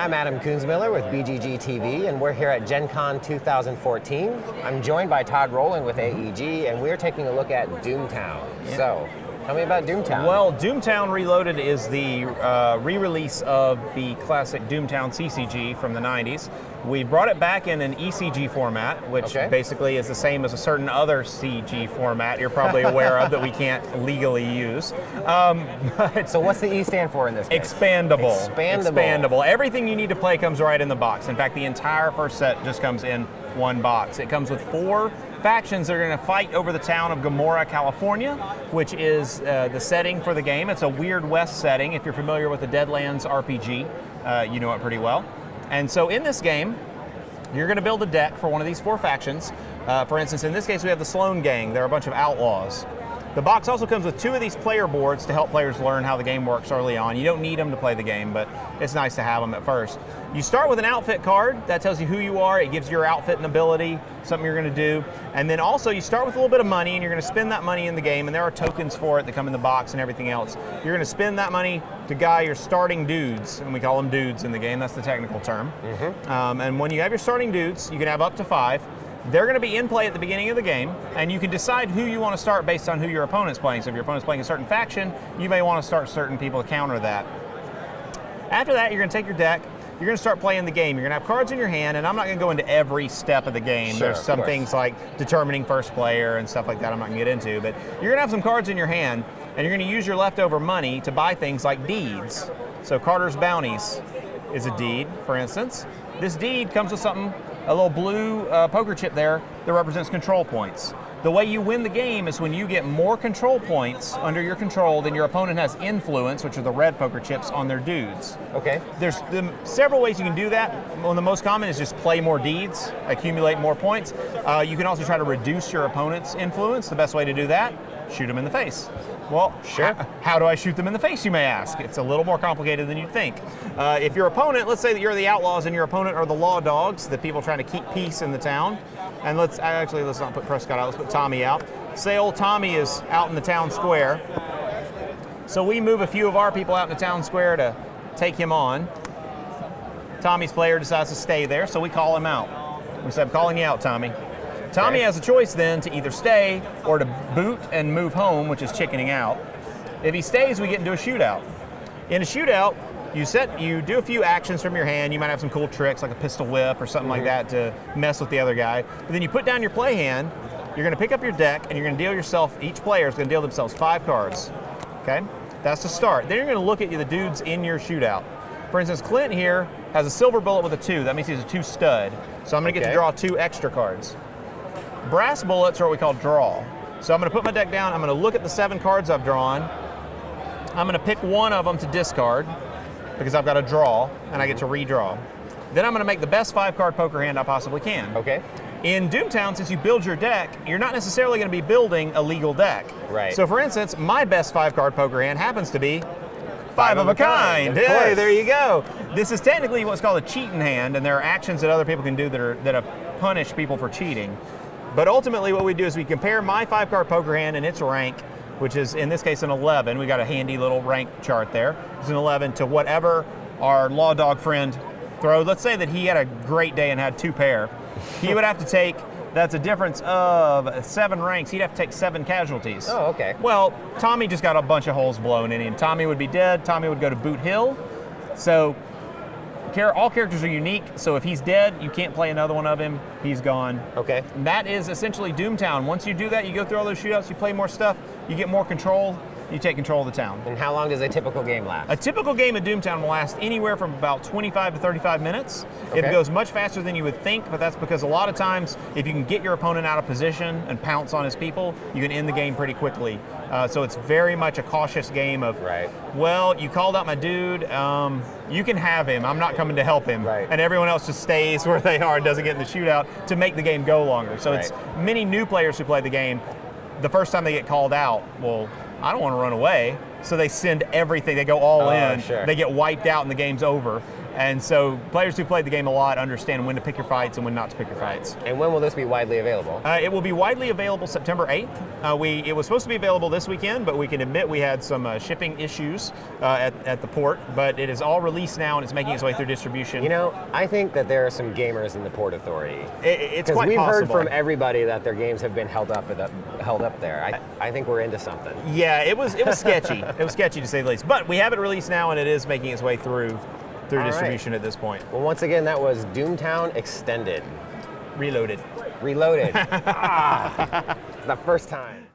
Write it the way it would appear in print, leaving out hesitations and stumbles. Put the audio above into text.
I'm Adam Kunzmiller with BGG TV, and we're here at Gen Con 2014. I'm joined by Todd Rowland with AEG, and we're taking a look at Doomtown. Yeah. So, tell me about Doomtown. Well, Doomtown Reloaded is the re-release of the classic Doomtown CCG from the 90s. We brought it back in an ECG format, which basically is the same as a certain other CG format you're probably aware of that we can't legally use. So what's the E stand for in this case? Expandable. Expandable. Everything you need to play comes right in the box. In fact, the entire first set just comes in one box. It comes with 4 factions that are going to fight over the town of Gomorrah, California, which is the setting for the game. It's a Weird West setting. If you're familiar with the Deadlands RPG, you know it pretty well. And so in this game, you're going to build a deck for one of these 4 factions. For instance, in this case, we have the Sloan Gang. They're a bunch of outlaws. The box also comes with 2 of these player boards to help players learn how the game works early on. You don't need them to play the game, but it's nice to have them at first. You start with an outfit card. That tells you who you are. It gives your outfit an ability, something you're going to do. And then also you start with a little bit of money, and you're going to spend that money in the game, and there are tokens for it that come in the box and everything else. You're going to spend that money to guy your starting dudes, and we call them dudes in the game. That's the technical term. And when you have your starting dudes, you can have up to 5. They're going to be in play at the beginning of the game, and you can decide who you want to start based on who your opponent's playing. So if your opponent's playing a certain faction, you may want to start certain people to counter that. After that, you're going to take your deck, you're going to start playing the game. You're going to have cards in your hand, and I'm not going to go into every step of the game. Sure, There's some things like determining first player and stuff like that I'm not going to get into, but you're going to have some cards in your hand, and you're going to use your leftover money to buy things like deeds. So Carter's Bounties is a deed, for instance. This deed comes with something, a little blue poker chip there that represents control points. The way you win the game is when you get more control points under your control than your opponent has influence, which are the red poker chips, on their dudes. Okay. There's several ways you can do that. One of the most common is just play more deeds, accumulate more points. You can also try to reduce your opponent's influence. The best way to do that, shoot them in the face. Well, sure. How do I shoot them in the face, you may ask? It's a little more complicated than you'd think. If your opponent, let's say that you're the outlaws and your opponent are the law dogs, the people trying to keep peace in the town. And let's not put Prescott out, let's put Tommy out. Say old Tommy is out in the town square. So we move a few of our people out in the town square to take him on. Tommy's player decides to stay there, so we call him out. We said, I'm calling you out, Tommy. Tommy has a choice then to either stay or to boot and move home, which is chickening out. If he stays, we get into a shootout. In a shootout, you do a few actions from your hand. You might have some cool tricks like a pistol whip or something like that to mess with the other guy. But then you put down your play hand, you're going to pick up your deck, and you're going to deal yourself, each player is going to deal themselves 5 cards. Okay? That's the start. Then you're going to look at the dudes in your shootout. For instance, Clint here has a silver bullet with a 2. That means he's a 2 stud. So I'm going to get to draw 2 extra cards. Brass bullets are what we call draw. So I'm going to put my deck down, I'm going to look at the 7 cards I've drawn, I'm going to pick one of them to discard, because I've got a draw, and I get to redraw. Then I'm going to make the best 5-card poker hand I possibly can. Okay. In Doomtown, since you build your deck, you're not necessarily going to be building a legal deck. Right. So for instance, my best 5-card poker hand happens to be 5 of a kind. Hey, there you go. This is technically what's called a cheating hand, and there are actions that other people can do that punish people for cheating. But ultimately what we do is we compare my 5-card poker hand and its rank, which is in this case an 11. We got a handy little rank chart there. It's an 11 to whatever our law dog friend throws. Let's say that he had a great day and had 2 pair. He would have to take, that's a difference of 7 ranks. He'd have to take 7 casualties. Oh, okay. Well, Tommy just got a bunch of holes blown in him. Tommy would be dead. Tommy would go to Boot Hill. So all characters are unique, so if he's dead, you can't play another one of him. He's gone. Okay. And that is essentially Doomtown. Once you do that, you go through all those shootouts, you play more stuff, you get more control, you take control of the town. And how long does a typical game last? A typical game of Doomtown will last anywhere from about 25 to 35 minutes. Okay. It goes much faster than you would think, but that's because a lot of times, if you can get your opponent out of position and pounce on his people, you can end the game pretty quickly. So it's very much a cautious game of, well, you called out my dude, you can have him, I'm not coming to help him. Right. And everyone else just stays where they are and doesn't get in the shootout to make the game go longer. So it's many new players who play the game, the first time they get called out, well, I don't want to run away. So they send everything, they go all in, sure. They get wiped out and the game's over. And so players who played the game a lot understand when to pick your fights and when not to pick your fights. And when will this be widely available? It will be widely available September 8th. It was supposed to be available this weekend, but we can admit we had some shipping issues at the port. But it is all released now, and it's making its way through distribution. You know, I think that there are some gamers in the Port Authority. It's quite we've possible. heard from everybody that their games have been held up there. I think we're into something. Yeah, it was sketchy. It was sketchy to say the least. But we have it released now, and it is making its way through distribution at this point. Well, once again, that was Doomtown Extended. Reloaded. Reloaded. The first time.